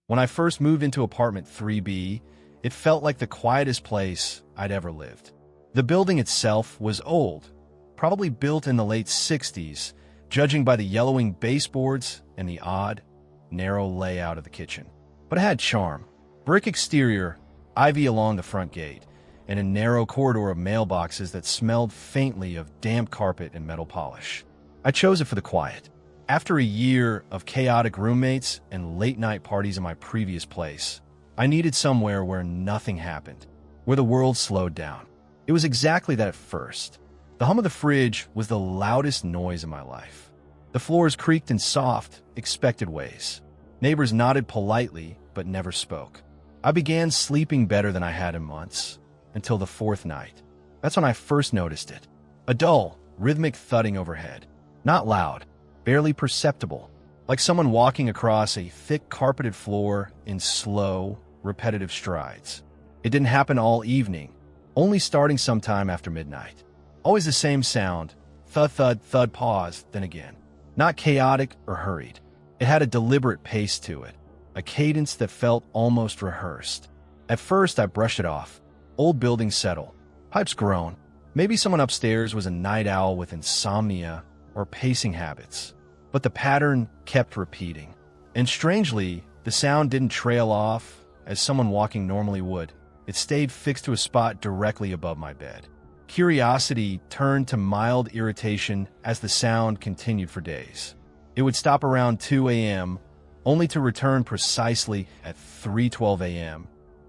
When I first moved into apartment 3B, it felt like the quietest place I'd ever lived. The building itself was old, probably built in the late 60s, judging by the yellowing baseboards and the odd, narrow layout of the kitchen. But it had charm. Brick exterior, ivy along the front gate, and a narrow corridor of mailboxes that smelled faintly of damp carpet and metal polish. I chose it for the quiet. After a year of chaotic roommates and late-night parties in my previous place, I needed somewhere where nothing happened, where the world slowed down. It was exactly that at first. The hum of the fridge was the loudest noise in my life. The floors creaked in soft, expected ways. Neighbors nodded politely, but never spoke. I began sleeping better than I had in months, until the fourth night. That's when I first noticed it. A dull, rhythmic thudding overhead. Not loud, barely perceptible, like someone walking across a thick carpeted floor in slow, repetitive strides. It didn't happen all evening, only starting sometime after midnight. Always the same sound, thud, thud, thud, pause, then again. Not chaotic or hurried. It had a deliberate pace to it, a cadence that felt almost rehearsed. At first, I brushed it off. Old buildings settle, pipes groan. Maybe someone upstairs was a night owl with insomnia or pacing habits. But the pattern kept repeating. And strangely, the sound didn't trail off as someone walking normally would. It stayed fixed to a spot directly above my bed. Curiosity turned to mild irritation as the sound continued for days. It would stop around 2 a.m., only to return precisely at 3:12 a.m.,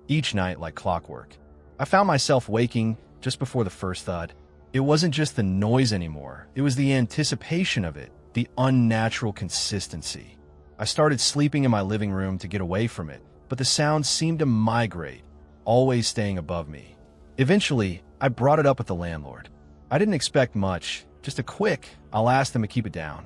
each night like clockwork. I found myself waking just before the first thud. It wasn't just the noise anymore. It was the anticipation of it, the unnatural consistency. I started sleeping in my living room to get away from it, but the sound seemed to migrate, always staying above me. Eventually, I brought it up with the landlord. I didn't expect much, just a quick, I'll ask them to keep it down.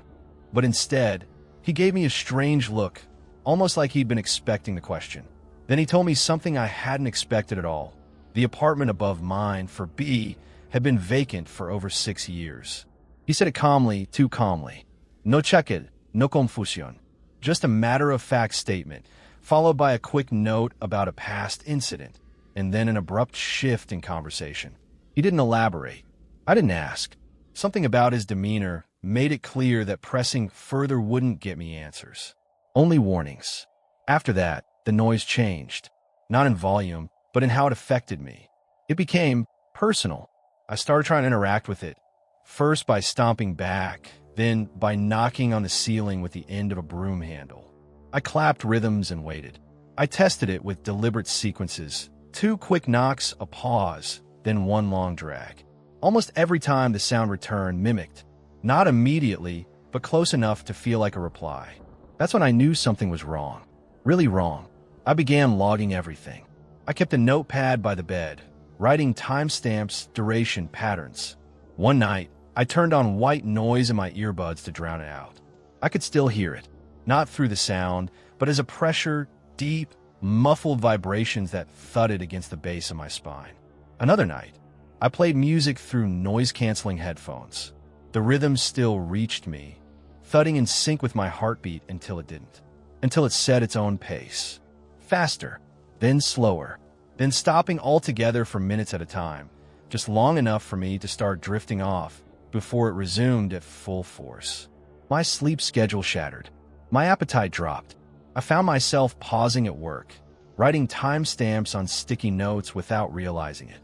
But instead, he gave me a strange look, almost like he'd been expecting the question. Then he told me something I hadn't expected at all. The apartment above mine, for B, had been vacant for over 6 years. He said it calmly, too calmly. No cheque, no confusión. Just a matter-of-fact statement, followed by a quick note about a past incident, and then an abrupt shift in conversation. He didn't elaborate. I didn't ask. Something about his demeanor made it clear that pressing further wouldn't get me answers. Only warnings. After that, the noise changed. Not in volume, but in how it affected me. It became personal. I started trying to interact with it, first by stomping back, then by knocking on the ceiling with the end of a broom handle. I clapped rhythms and waited. I tested it with deliberate sequences, 2 quick knocks, a pause, then 1 long drag. Almost every time the sound returned mimicked, not immediately, but close enough to feel like a reply. That's when I knew something was wrong, really wrong. I began logging everything. I kept a notepad by the bed, writing timestamps, duration, patterns. One night, I turned on white noise in my earbuds to drown it out. I could still hear it, not through the sound, but as a pressure, deep, muffled vibrations that thudded against the base of my spine. Another night, I played music through noise-canceling headphones. The rhythm still reached me, thudding in sync with my heartbeat until it didn't. Until it set its own pace. Faster, then slower, then stopping altogether for minutes at a time, just long enough for me to start drifting off before it resumed at full force. My sleep schedule shattered. My appetite dropped. I found myself pausing at work, writing timestamps on sticky notes without realizing it.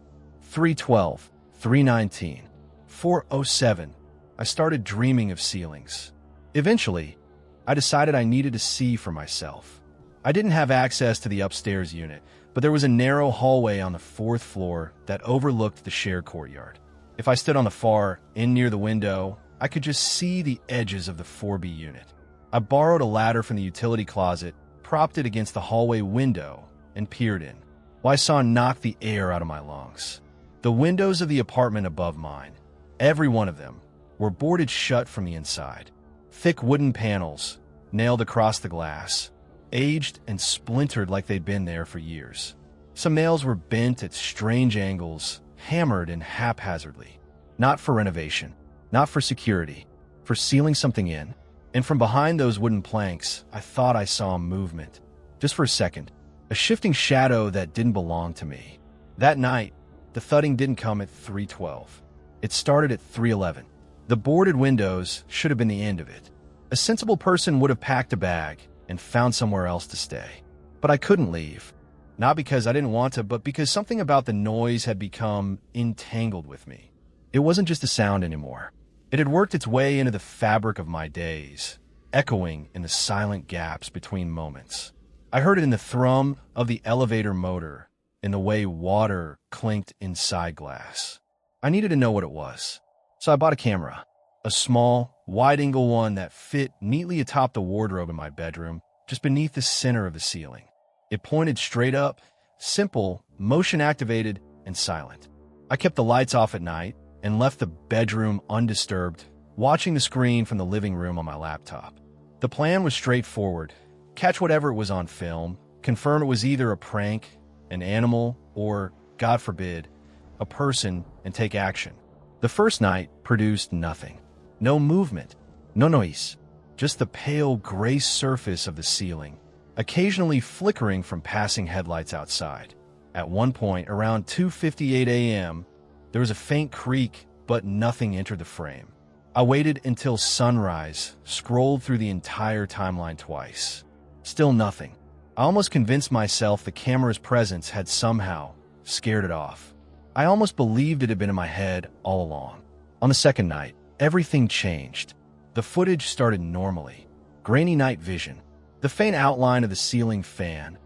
3:12, 3:19, 4:07. I started dreaming of ceilings. Eventually, I decided I needed to see for myself. I didn't have access to the upstairs unit, but there was a narrow hallway on the 4th floor that overlooked the shared courtyard. If I stood on the far end near the window, I could just see the edges of the 4B unit. I borrowed a ladder from the utility closet, propped it against the hallway window, and peered in. Well, I saw knock the air out of my lungs. The windows of the apartment above mine, every one of them, were boarded shut from the inside. Thick wooden panels, nailed across the glass, aged and splintered like they'd been there for years. Some nails were bent at strange angles, hammered and haphazardly. Not for renovation, not for security, for sealing something in. And from behind those wooden planks, I thought I saw movement. just for a second, a shifting shadow that didn't belong to me. That night, the thudding didn't come at 3:12. It started at 3:11. The boarded windows should have been the end of it. A sensible person would have packed a bag and found somewhere else to stay. But I couldn't leave. Not because I didn't want to, but because something about the noise had become entangled with me. It wasn't just a sound anymore. It had worked its way into the fabric of my days, echoing in the silent gaps between moments. I heard it in the thrum of the elevator motor, in the way water clinked inside glass. I needed to know what it was, so I bought a camera, a small, wide-angle one that fit neatly atop the wardrobe in my bedroom, just beneath the center of the ceiling. It pointed straight up, simple, motion-activated, and silent. I kept the lights off at night and left the bedroom undisturbed, watching the screen from the living room on my laptop. The plan was straightforward. Catch whatever was on film, confirm it was either a prank, an animal, or, God forbid, a person, and take action. The first night produced nothing. No movement, no noise, just the pale gray surface of the ceiling, occasionally flickering from passing headlights outside. At one point, around 2:58 a.m., there was a faint creak, but nothing entered the frame. I waited until sunrise, scrolled through the entire timeline twice. Still nothing. I almost convinced myself the camera's presence had somehow scared it off. I almost believed it had been in my head all along. On the second night, everything changed. The footage started normally. Grainy night vision. The faint outline of the ceiling fan,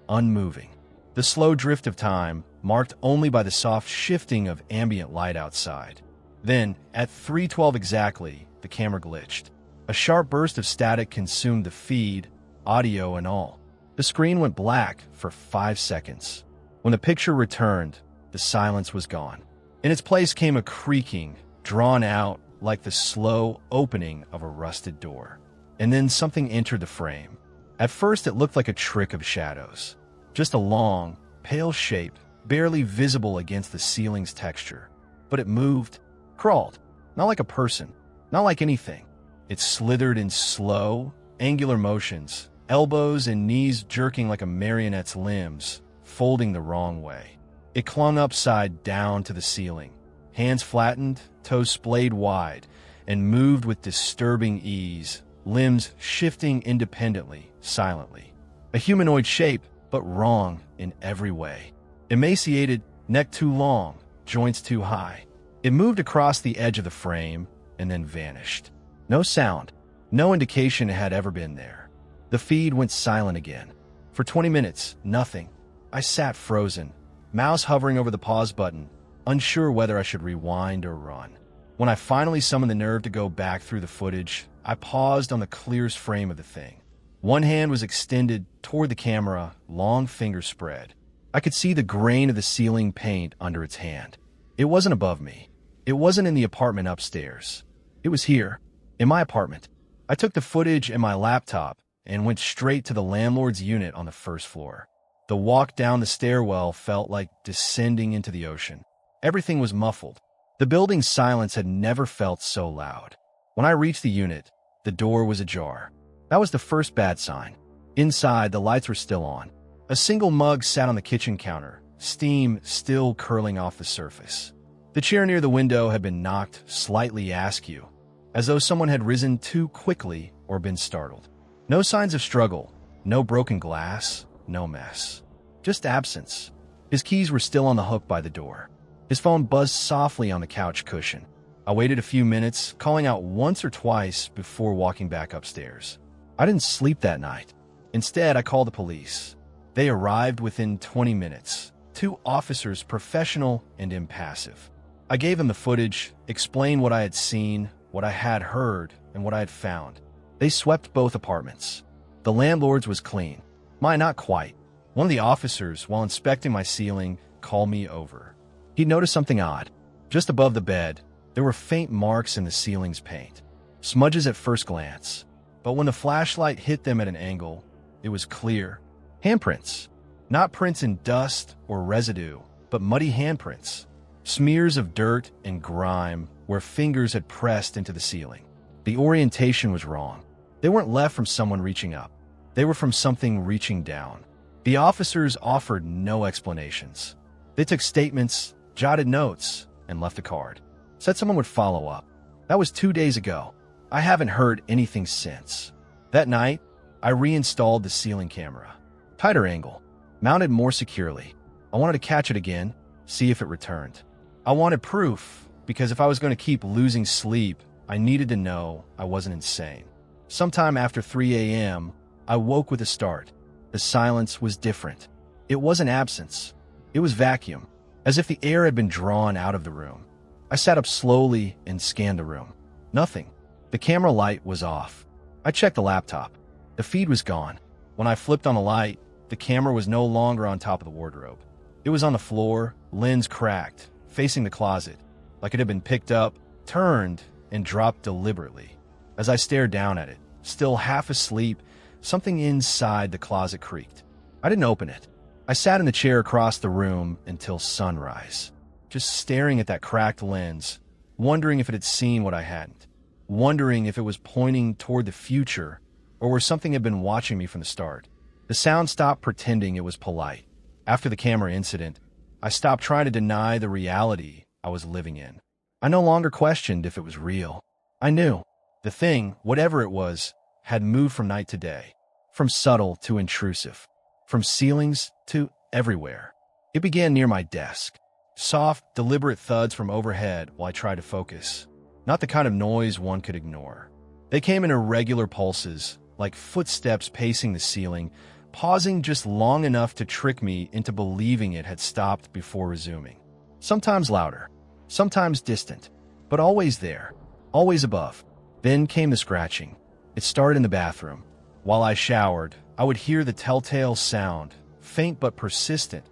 unmoving. The slow drift of time, marked only by the soft shifting of ambient light outside. Then, at 3:12 exactly, the camera glitched. A sharp burst of static consumed the feed, audio and all. The screen went black for 5 seconds. When the picture returned, the silence was gone. In its place came a creaking, drawn out like the slow opening of a rusted door. And then something entered the frame. At first, it looked like a trick of shadows. Just a long, pale shape, barely visible against the ceiling's texture. But it moved, crawled, not like a person, not like anything. It slithered in slow, angular motions, elbows and knees jerking like a marionette's limbs, folding the wrong way. It clung upside down to the ceiling, hands flattened, toes splayed wide, and moved with disturbing ease, limbs shifting independently, silently. A humanoid shape, but wrong in every way. Emaciated, neck too long, joints too high. It moved across the edge of the frame and then vanished. No sound, no indication it had ever been there. The feed went silent again. For 20 minutes, nothing. I sat frozen, mouse hovering over the pause button, unsure whether I should rewind or run. When I finally summoned the nerve to go back through the footage, I paused on the clearest frame of the thing. One hand was extended toward the camera, long fingers spread. I could see the grain of the ceiling paint under its hand. It wasn't above me. It wasn't in the apartment upstairs. It was here, in my apartment. I took the footage and my laptop and went straight to the landlord's unit on the first floor. The walk down the stairwell felt like descending into the ocean. Everything was muffled. The building's silence had never felt so loud. When I reached the unit, the door was ajar. That was the first bad sign. Inside, the lights were still on. A single mug sat on the kitchen counter, steam still curling off the surface. The chair near the window had been knocked slightly askew, as though someone had risen too quickly or been startled. No signs of struggle, no broken glass, no mess. Just absence. His keys were still on the hook by the door. His phone buzzed softly on the couch cushion. I waited a few minutes, calling out once or twice before walking back upstairs. I didn't sleep that night. Instead, I called the police. They arrived within 20 minutes. 2 officers, professional and impassive. I gave them the footage, explained what I had seen, what I had heard, and what I had found. They swept both apartments. The landlord's was clean. Mine not quite. One of the officers, while inspecting my ceiling, called me over. He noticed something odd. Just above the bed, there were faint marks in the ceiling's paint. Smudges at first glance. But when the flashlight hit them at an angle, it was clear. Handprints. Not prints in dust or residue, but muddy handprints. Smears of dirt and grime where fingers had pressed into the ceiling. The orientation was wrong. They weren't left from someone reaching up. They were from something reaching down. The officers offered no explanations. They took statements, jotted notes, and left a card. Said someone would follow up. That was 2 days ago. I haven't heard anything since. That night, I reinstalled the ceiling camera. Tighter angle, mounted more securely. I wanted to catch it again, see if it returned. I wanted proof, because if I was going to keep losing sleep, I needed to know I wasn't insane. Sometime after 3 a.m., I woke with a start. The silence was different. It wasn't absence. It was vacuum, as if the air had been drawn out of the room. I sat up slowly and scanned the room. Nothing. The camera light was off. I checked the laptop. The feed was gone. When I flipped on the light, the camera was no longer on top of the wardrobe. It was on the floor, lens cracked, facing the closet, like it had been picked up, turned, and dropped deliberately. As I stared down at it, still half asleep, something inside the closet creaked. I didn't open it. I sat in the chair across the room until sunrise, just staring at that cracked lens, wondering if it had seen what I hadn't, wondering if it was pointing toward the future or where something had been watching me from the start. The sound stopped pretending it was polite. After the camera incident, I stopped trying to deny the reality I was living in. I no longer questioned if it was real. I knew. The thing, whatever it was, had moved from night to day, from subtle to intrusive, from ceilings to everywhere. It began near my desk. Soft, deliberate thuds from overhead while I tried to focus. Not the kind of noise one could ignore. They came in irregular pulses, like footsteps pacing the ceiling, pausing just long enough to trick me into believing it had stopped before resuming. Sometimes louder, sometimes distant, but always there, always above. Then came the scratching. It started in the bathroom. While I showered, I would hear the telltale sound, faint but persistent,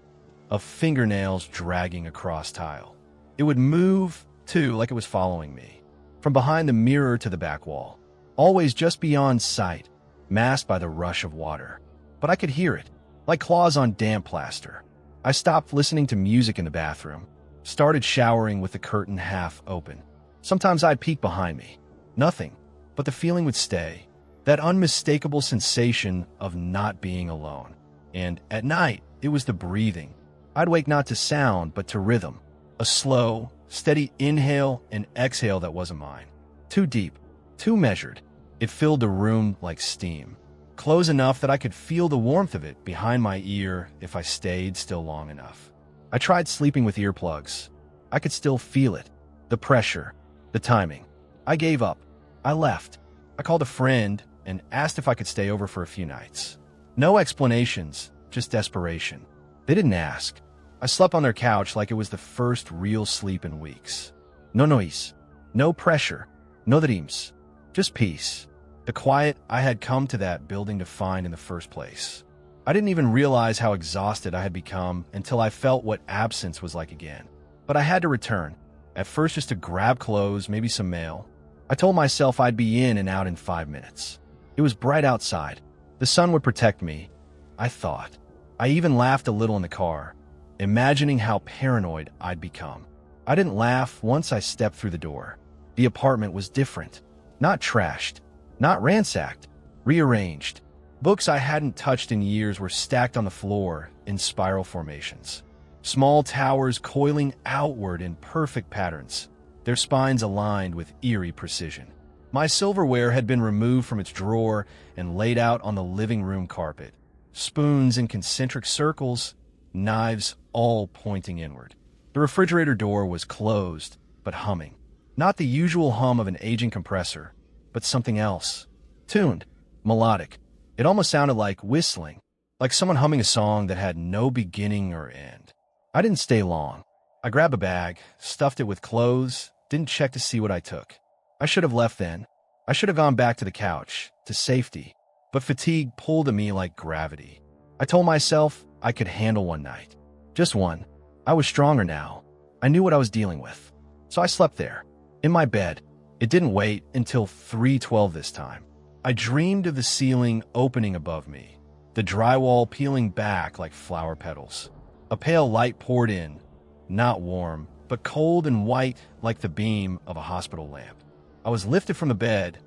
of fingernails dragging across tile. It would move, too, like it was following me, from behind the mirror to the back wall, always just beyond sight, masked by the rush of water. But I could hear it, like claws on damp plaster. I stopped listening to music in the bathroom, started showering with the curtain half open. Sometimes I'd peek behind me. Nothing, but the feeling would stay, that unmistakable sensation of not being alone. And at night, it was the breathing. I'd wake not to sound, but to rhythm. A slow, steady inhale and exhale that wasn't mine. Too deep, too measured. It filled the room like steam. Close enough that I could feel the warmth of it behind my ear if I stayed still long enough. I tried sleeping with earplugs. I could still feel it. The pressure, the timing. I gave up. I left. I called a friend and asked if I could stay over for a few nights. No explanations, just desperation. They didn't ask. I slept on their couch like it was the first real sleep in weeks. No noise, no pressure, no dreams, just peace. The quiet I had come to that building to find in the first place. I didn't even realize how exhausted I had become until I felt what absence was like again. But I had to return, at first just to grab clothes, maybe some mail. I told myself I'd be in and out in 5 minutes. It was bright outside. The sun would protect me, I thought. I even laughed a little in the car, imagining how paranoid I'd become. I didn't laugh once I stepped through the door. The apartment was different. Not trashed, not ransacked, rearranged. Books I hadn't touched in years were stacked on the floor in spiral formations. Small towers coiling outward in perfect patterns, their spines aligned with eerie precision. My silverware had been removed from its drawer and laid out on the living room carpet. Spoons in concentric circles, knives all pointing inward. The refrigerator door was closed, but humming. Not the usual hum of an aging compressor, but something else. Tuned, melodic. It almost sounded like whistling, like someone humming a song that had no beginning or end. I didn't stay long. I grabbed a bag, stuffed it with clothes, didn't check to see what I took. I should have left then. I should have gone back to the couch, to safety. But fatigue pulled at me like gravity. I told myself I could handle one night. Just one. I was stronger now. I knew what I was dealing with. So I slept there, in my bed. It didn't wait until 3:12 this time. I dreamed of the ceiling opening above me, the drywall peeling back like flower petals. A pale light poured in, not warm, but cold and white like the beam of a hospital lamp. I was lifted from the bed,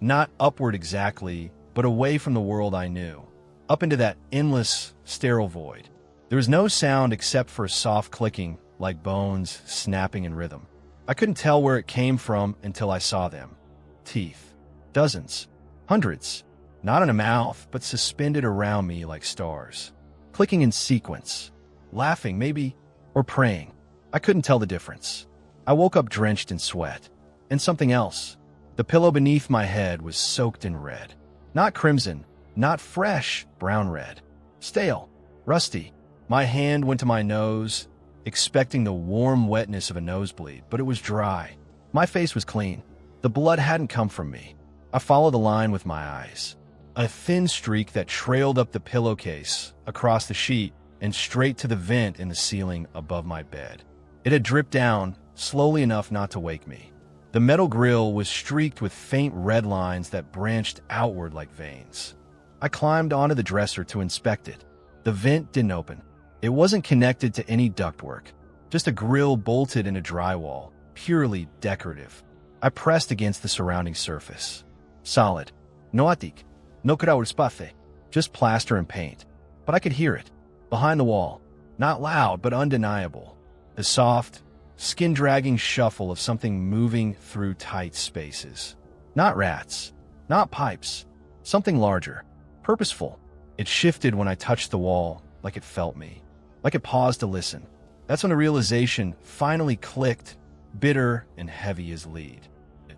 not upward exactly, but away from the world I knew, up into that endless, sterile void. There was no sound except for a soft clicking, like bones snapping in rhythm. I couldn't tell where it came from until I saw them. Teeth. Dozens. Hundreds. Not in a mouth, but suspended around me like stars. Clicking in sequence. Laughing, maybe, or praying. I couldn't tell the difference. I woke up drenched in sweat. And something else. The pillow beneath my head was soaked in red. Not crimson, not fresh, brown red. Stale, rusty. My hand went to my nose, expecting the warm wetness of a nosebleed, but it was dry. My face was clean. The blood hadn't come from me. I followed the line with my eyes. A thin streak that trailed up the pillowcase, across the sheet, and straight to the vent in the ceiling above my bed. It had dripped down, slowly enough not to wake me. The metal grill was streaked with faint red lines that branched outward like veins. I climbed onto the dresser to inspect it. The vent didn't open. It wasn't connected to any ductwork, just a grill bolted into drywall, purely decorative. I pressed against the surrounding surface. Solid. No attic. No space. Just plaster and paint. But I could hear it. Behind the wall. Not loud, but undeniable. The soft, skin-dragging shuffle of something moving through tight spaces. Not rats. Not pipes. Something larger. Purposeful. It shifted when I touched the wall, like it felt me. Like it paused to listen. That's when the realization finally clicked, bitter and heavy as lead. It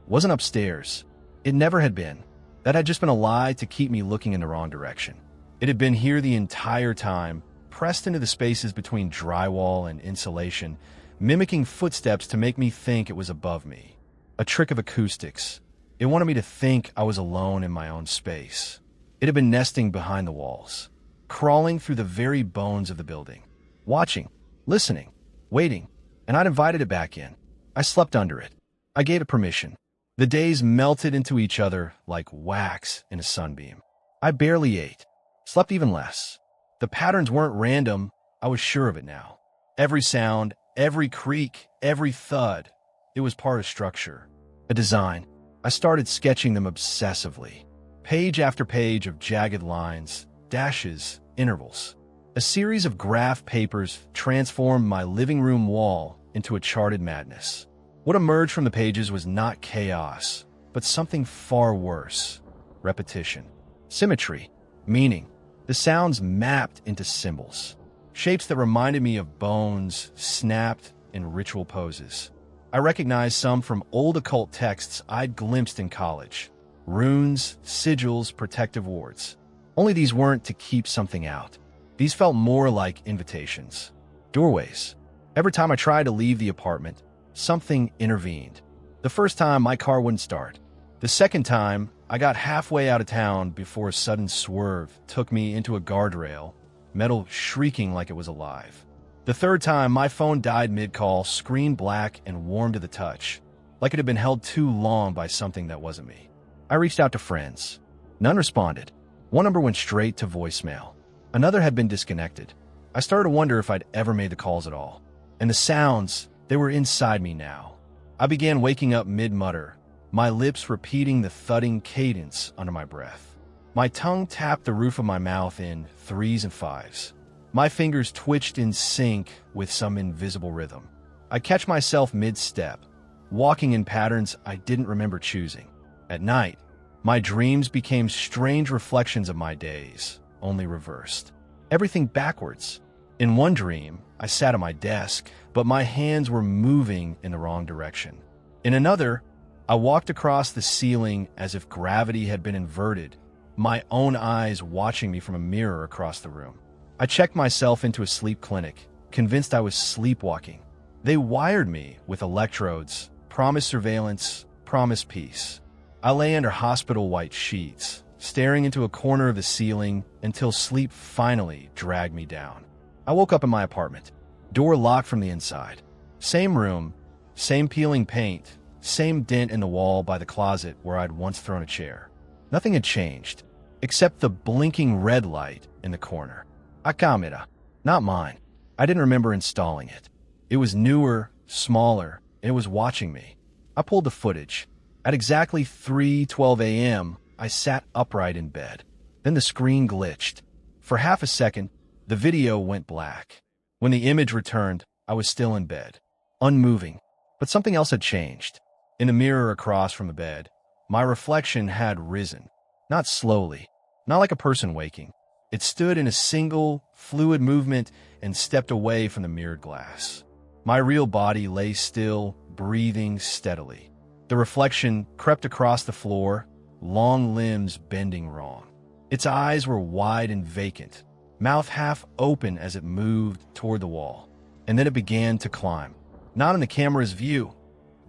wasn't upstairs. It never had been. That had just been a lie to keep me looking in the wrong direction. It had been here the entire time, pressed into the spaces between drywall and insulation, mimicking footsteps to make me think it was above me. A trick of acoustics. It wanted me to think I was alone in my own space. It had been nesting behind the walls, crawling through the very bones of the building, watching, listening, waiting, and I'd invited it back in. I slept under it. I gave it permission. The days melted into each other like wax in a sunbeam. I barely ate, slept even less. The patterns weren't random, I was sure of it now. Every sound, every creak, every thud, it was part of structure, a design. I started sketching them obsessively. Page after page of jagged lines, dashes, intervals. A series of graph papers transformed my living room wall into a charted madness. What emerged from the pages was not chaos, but something far worse. Repetition. Symmetry. Meaning. The sounds mapped into symbols. Shapes that reminded me of bones, snapped in ritual poses. I recognized some from old occult texts I'd glimpsed in college. Runes, sigils, protective wards. Only these weren't to keep something out. These felt more like invitations. Doorways. Every time I tried to leave the apartment, something intervened. The first time, my car wouldn't start. The second time, I got halfway out of town before a sudden swerve took me into a guardrail, metal shrieking like it was alive. The third time, my phone died mid-call, screen black and warm to the touch, like it had been held too long by something that wasn't me. I reached out to friends. None responded. One number went straight to voicemail. Another had been disconnected. I started to wonder if I'd ever made the calls at all. And the sounds, they were inside me now. I began waking up mid-mutter, my lips repeating the thudding cadence under my breath. My tongue tapped the roof of my mouth in 3s and 5s. My fingers twitched in sync with some invisible rhythm. I'd catch myself mid-step, walking in patterns I didn't remember choosing. At night, my dreams became strange reflections of my days, only reversed. Everything backwards. In one dream, I sat at my desk, but my hands were moving in the wrong direction. In another, I walked across the ceiling as if gravity had been inverted, my own eyes watching me from a mirror across the room. I checked myself into a sleep clinic, convinced I was sleepwalking. They wired me with electrodes, promised surveillance, promised peace. I lay under hospital white sheets, staring into a corner of the ceiling until sleep finally dragged me down. I woke up in my apartment, door locked from the inside. Same room, same peeling paint, same dent in the wall by the closet where I'd once thrown a chair. Nothing had changed, except the blinking red light in the corner. A camera, not mine. I didn't remember installing it. It was newer, smaller, and it was watching me. I pulled the footage. At exactly 3:12 a.m., I sat upright in bed. Then the screen glitched. For half a second, the video went black. When the image returned, I was still in bed, unmoving. But something else had changed. In the mirror across from the bed, my reflection had risen. Not slowly, not like a person waking. It stood in a single, fluid movement and stepped away from the mirrored glass. My real body lay still, breathing steadily. The reflection crept across the floor, long limbs bending wrong. Its eyes were wide and vacant, mouth half open as it moved toward the wall. And then it began to climb, not in the camera's view,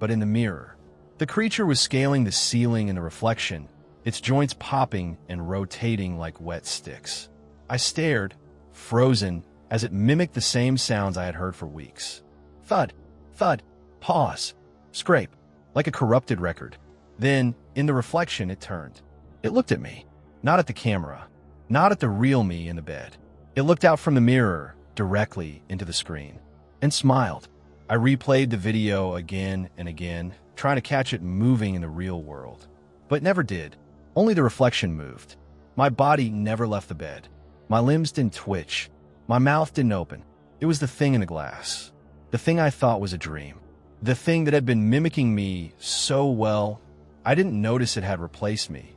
but in the mirror. The creature was scaling the ceiling in the reflection, its joints popping and rotating like wet sticks. I stared, frozen, as it mimicked the same sounds I had heard for weeks. Thud, thud, pause, scrape, like a corrupted record. Then, in the reflection, it turned. It looked at me, not at the camera, not at the real me in the bed. It looked out from the mirror, directly into the screen, and smiled. I replayed the video again and again, trying to catch it moving in the real world. But it never did. Only the reflection moved. My body never left the bed. My limbs didn't twitch. My mouth didn't open. It was the thing in the glass. The thing I thought was a dream. The thing that had been mimicking me so well, I didn't notice it had replaced me.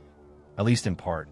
At least in part.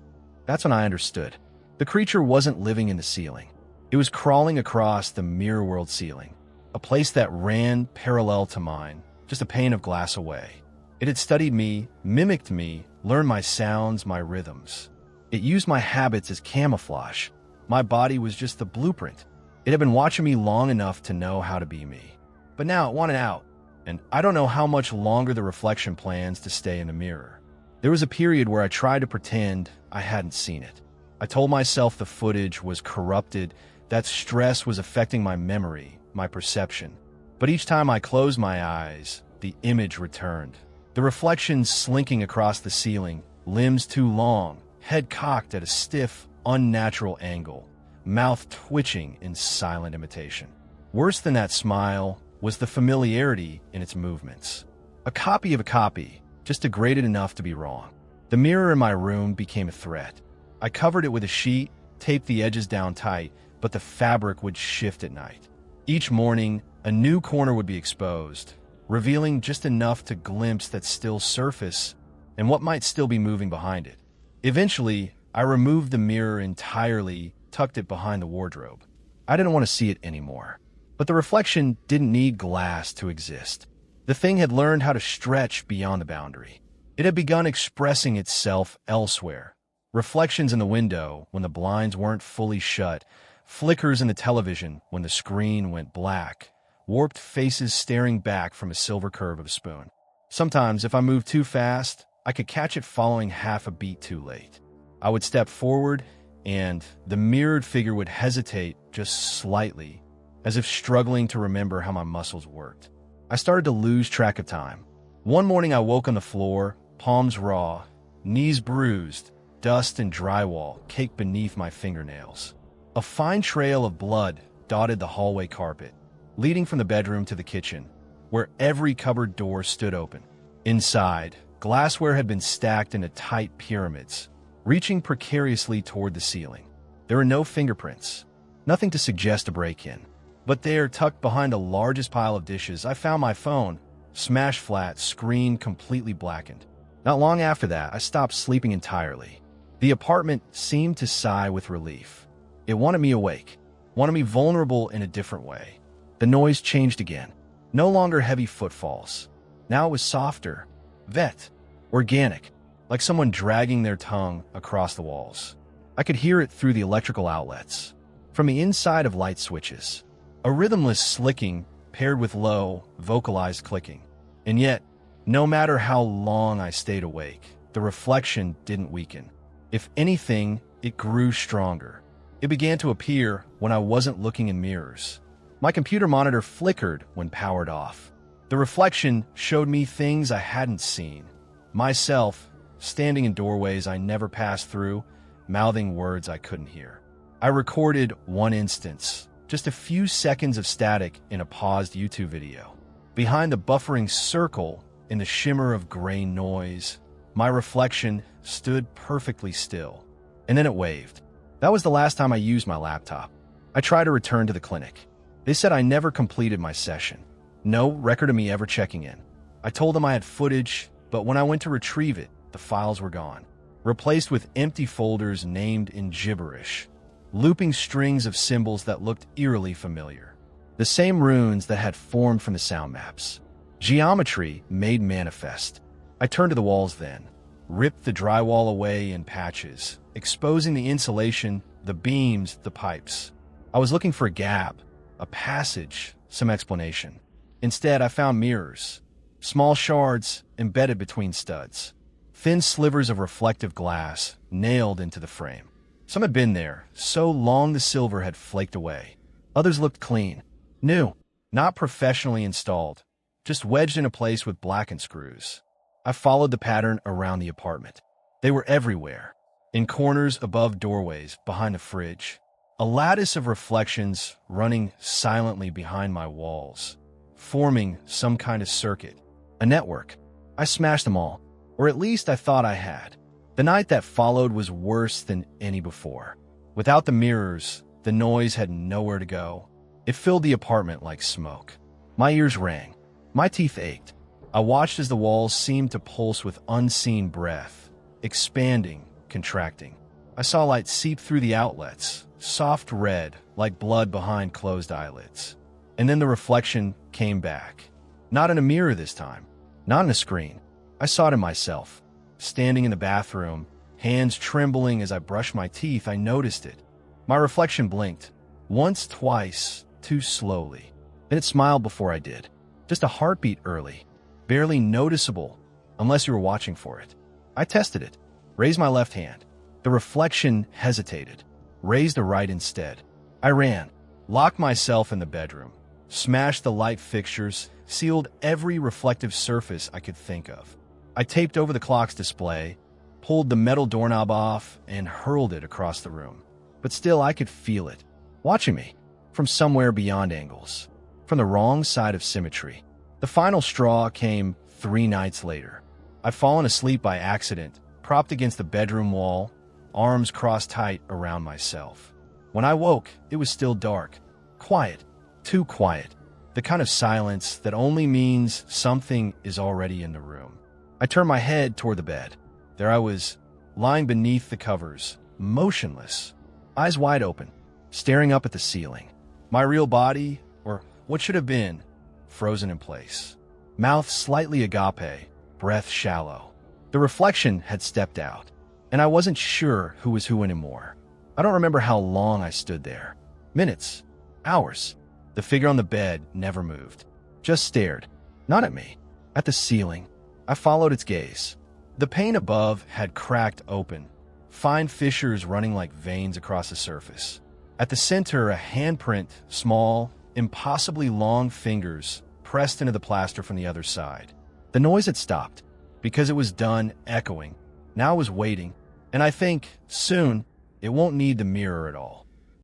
That's when I understood. The creature wasn't living in the ceiling. It was crawling across the mirror world ceiling, a place that ran parallel to mine, just a pane of glass away. It had studied me, mimicked me, learned my sounds, my rhythms. It used my habits as camouflage. My body was just the blueprint. It had been watching me long enough to know how to be me. But now it wanted out, and I don't know how much longer the reflection plans to stay in the mirror. There was a period where I tried to pretend I hadn't seen it. I told myself the footage was corrupted, that stress was affecting my memory, my perception. But each time I closed my eyes, the image returned. The reflection slinking across the ceiling, limbs too long, head cocked at a stiff, unnatural angle, mouth twitching in silent imitation. Worse than that smile was the familiarity in its movements. A copy of a copy, just degraded enough to be wrong. The mirror in my room became a threat. I covered it with a sheet, taped the edges down tight, but the fabric would shift at night. Each morning, a new corner would be exposed, revealing just enough to glimpse that still surface and what might still be moving behind it. Eventually, I removed the mirror entirely, tucked it behind the wardrobe. I didn't want to see it anymore. But the reflection didn't need glass to exist. The thing had learned how to stretch beyond the boundary. It had begun expressing itself elsewhere. Reflections in the window when the blinds weren't fully shut, flickers in the television when the screen went black, warped faces staring back from a silver curve of a spoon. Sometimes, if I moved too fast, I could catch it following half a beat too late. I would step forward, and the mirrored figure would hesitate just slightly, as if struggling to remember how my muscles worked. I started to lose track of time. One morning I woke on the floor, palms raw, knees bruised, dust and drywall caked beneath my fingernails. A fine trail of blood dotted the hallway carpet, leading from the bedroom to the kitchen, where every cupboard door stood open. Inside, glassware had been stacked into tight pyramids, reaching precariously toward the ceiling. There were no fingerprints, nothing to suggest a break-in. But there, tucked behind the largest pile of dishes, I found my phone, smashed flat, screen completely blackened. Not long after that, I stopped sleeping entirely. The apartment seemed to sigh with relief. It wanted me awake, wanted me vulnerable in a different way. The noise changed again. No longer heavy footfalls. Now it was softer, vet, organic, like someone dragging their tongue across the walls. I could hear it through the electrical outlets, from the inside of light switches. A rhythmless slicking paired with low, vocalized clicking. And yet, no matter how long I stayed awake, the reflection didn't weaken. If anything, it grew stronger. It began to appear when I wasn't looking in mirrors. My computer monitor flickered when powered off. The reflection showed me things I hadn't seen. Myself, standing in doorways I never passed through, mouthing words I couldn't hear. I recorded one instance, just a few seconds of static in a paused YouTube video. Behind the buffering circle, in the shimmer of gray noise, My reflection stood perfectly still, and then it waved. That was the last time I used my laptop. I tried to return to the clinic. They said I never completed my session. No record of me ever checking in. I told them I had footage, but when I went to retrieve it, the files were gone, replaced with empty folders named in gibberish, looping strings of symbols that looked eerily familiar. The same runes that had formed from the sound maps. Geometry made manifest. I turned to the walls then, ripped the drywall away in patches, exposing the insulation, the beams, the pipes. I was looking for a gap, a passage, some explanation. Instead, I found mirrors, small shards embedded between studs, thin slivers of reflective glass nailed into the frame. Some had been there, so long the silver had flaked away. Others looked clean, new, not professionally installed, just wedged in a place with blackened screws. I followed the pattern around the apartment. They were everywhere, in corners above doorways, behind the fridge, a lattice of reflections running silently behind my walls, forming some kind of circuit, a network. I smashed them all, or at least I thought I had. The night that followed was worse than any before. Without the mirrors, the noise had nowhere to go. It filled the apartment like smoke. My ears rang. My teeth ached. I watched as the walls seemed to pulse with unseen breath, expanding, contracting. I saw light seep through the outlets, soft red, like blood behind closed eyelids. And then the reflection came back. Not in a mirror this time, not in a screen. I saw it in myself. Standing in the bathroom, hands trembling as I brushed my teeth, I noticed it. My reflection blinked. Once, twice, too slowly. Then it smiled before I did. Just a heartbeat early. Barely noticeable, unless you were watching for it. I tested it. Raised my left hand. The reflection hesitated. Raised the right instead. I ran. Locked myself in the bedroom. Smashed the light fixtures. Sealed every reflective surface I could think of. I taped over the clock's display. Pulled the metal doorknob off and hurled it across the room. But still I could feel it. Watching me. From somewhere beyond angles. From the wrong side of symmetry. The final straw came 3 nights later. I'd fallen asleep by accident, propped against the bedroom wall, arms crossed tight around myself. When I woke, it was still dark. Quiet. Too quiet. The kind of silence that only means something is already in the room. I turned my head toward the bed. There I was, lying beneath the covers, motionless, eyes wide open, staring up at the ceiling. My real body, or what should have been, frozen in place. Mouth slightly agape, breath shallow. The reflection had stepped out, and I wasn't sure who was who anymore. I don't remember how long I stood there. Minutes. Hours. The figure on the bed never moved. Just stared. Not at me. At the ceiling. I followed its gaze. The pane above had cracked open, fine fissures running like veins across the surface. At the center, a handprint, small, impossibly long fingers pressed into the plaster from the other side. The noise had stopped, because it was done echoing. Now it was waiting, and I think, soon, it won't need the mirror at all.